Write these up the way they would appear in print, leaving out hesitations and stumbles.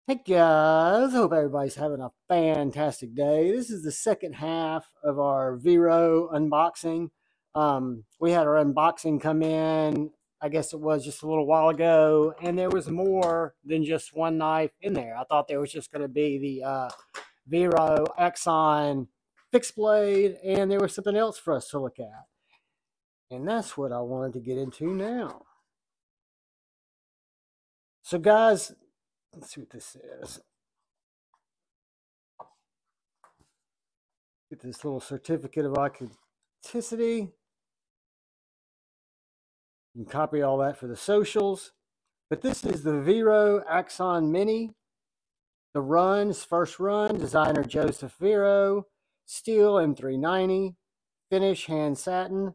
Hey guys, hope everybody's having a fantastic day. This is the second half of our Vero unboxing. We had our unboxing come in, I guess it was just a little while ago, and there was more than just one knife in there. I thought there was just going to be the Vero Axon fixed blade, and there was something else for us to look at. And that's what I wanted to get into now. So guys, let's see what this is. Get this little certificate of authenticity. You can copy all that for the socials. But this is the Vero Axon Mini. The runs, first run, designer Joseph Vero, steel M390, finish hand satin,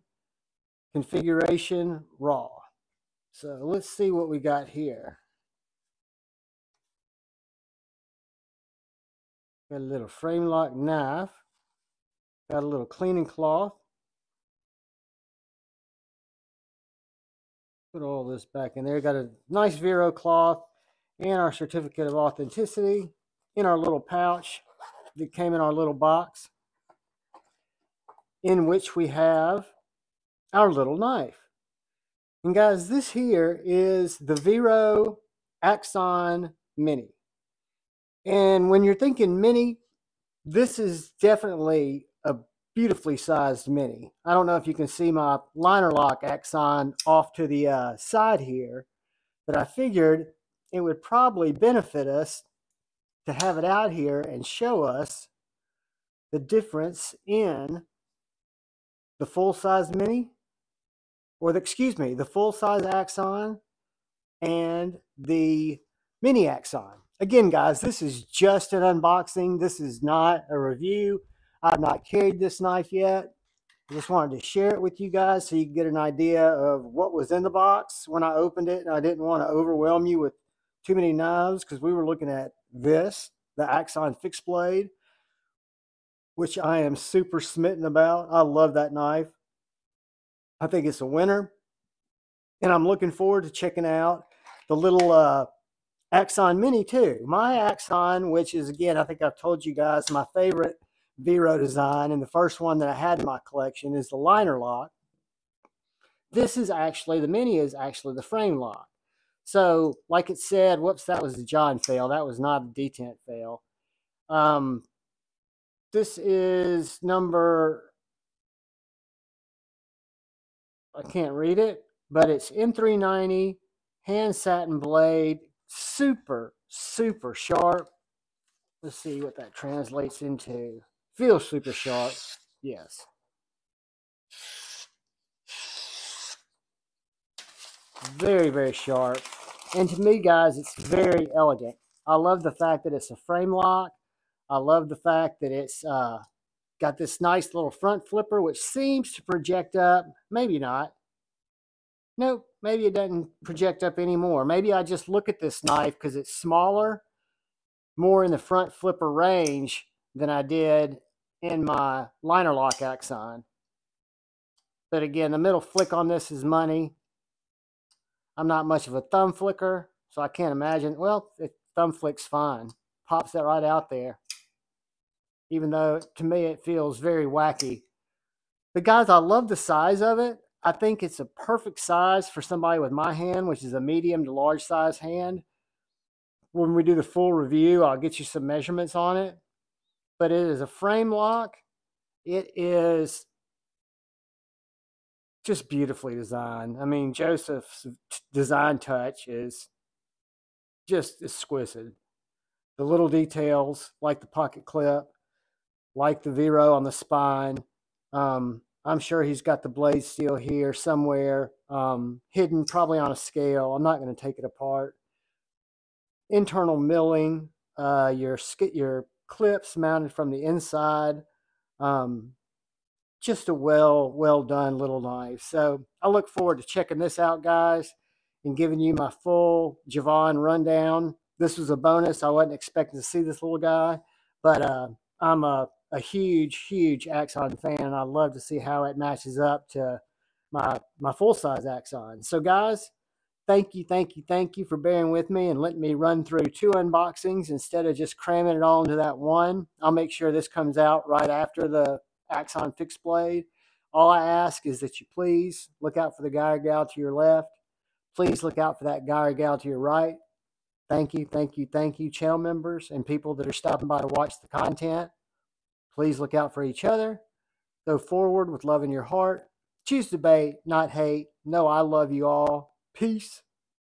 configuration raw. So let's see what we got here. Got a little Framelock knife. Got a little cleaning cloth. Put all this back in there. Got a nice Vero cloth and our certificate of authenticity in our little pouch that came in our little box, in which we have our little knife. And guys, this here is the Vero Axon Mini. And when you're thinking mini, this is definitely a beautifully sized mini. I don't know if you can see my liner lock Axon off to the side here, but I figured it would probably benefit us to have it out here and show us the difference in the full-size mini, or the full-size Axon and the mini Axon. Again, guys, this is just an unboxing. This is not a review. I've not carried this knife yet. I just wanted to share it with you guys so you can get an idea of what was in the box when I opened it. And I didn't want to overwhelm you with too many knives because we were looking at this, the Axon fixed blade, which I am super smitten about. I love that knife. I think it's a winner. And I'm looking forward to checking out the little Axon Mini too. My Axon, which is, again, I think I've told you guys, my favorite Vero design, and the first one that I had in my collection is the liner lock. This is actually, the Mini is actually the frame lock. So, like it said, whoops, that was a John fail. That was not a detent fail. This is number, I can't read it, but it's M390, hand satin blade, super, super sharp. Let's see what that translates into. Feels super sharp, yes. Very, very sharp. And to me, guys, it's very elegant. I love the fact that it's a frame lock. I love the fact that it's got this nice little front flipper, which seems to project up. Maybe not. Nope, maybe it doesn't project up anymore. Maybe I just look at this knife because it's smaller, more in the front flipper range than I did in my liner lock Axon. But again, the middle flick on this is money. I'm not much of a thumb flicker, so I can't imagine. Well, thumb flick's fine. Pops that right out there. Even though, to me, it feels very wacky. But guys, I love the size of it. I think it's a perfect size for somebody with my hand, which is a medium to large size hand. When we do the full review, I'll get you some measurements on it. But it is a frame lock. It is just beautifully designed. I mean, Joseph's design touch is just exquisite. The little details, like the pocket clip, like the Vero on the spine. I'm sure he's got the blade steel here somewhere, hidden probably on a scale. I'm not going to take it apart. Internal milling, your clips mounted from the inside. Just a well done little knife. So I look forward to checking this out, guys, and giving you my full Javon rundown. This was a bonus. I wasn't expecting to see this little guy, but I'm a huge Axon fan, and I love to see how it matches up to my full-size Axon. So guys, Thank you, thank you, thank you for bearing with me and letting me run through 2 unboxings instead of just cramming it all into that one. I'll make sure this comes out right after the Axon fixed blade. All I ask is that you please look out for the guy or gal to your left. Please look out for that guy or gal to your right. Thank you, thank you, thank you, channel members and people that are stopping by to watch the content. Please look out for each other. Go forward with love in your heart. Choose debate, not hate. Know I love you all. Peace.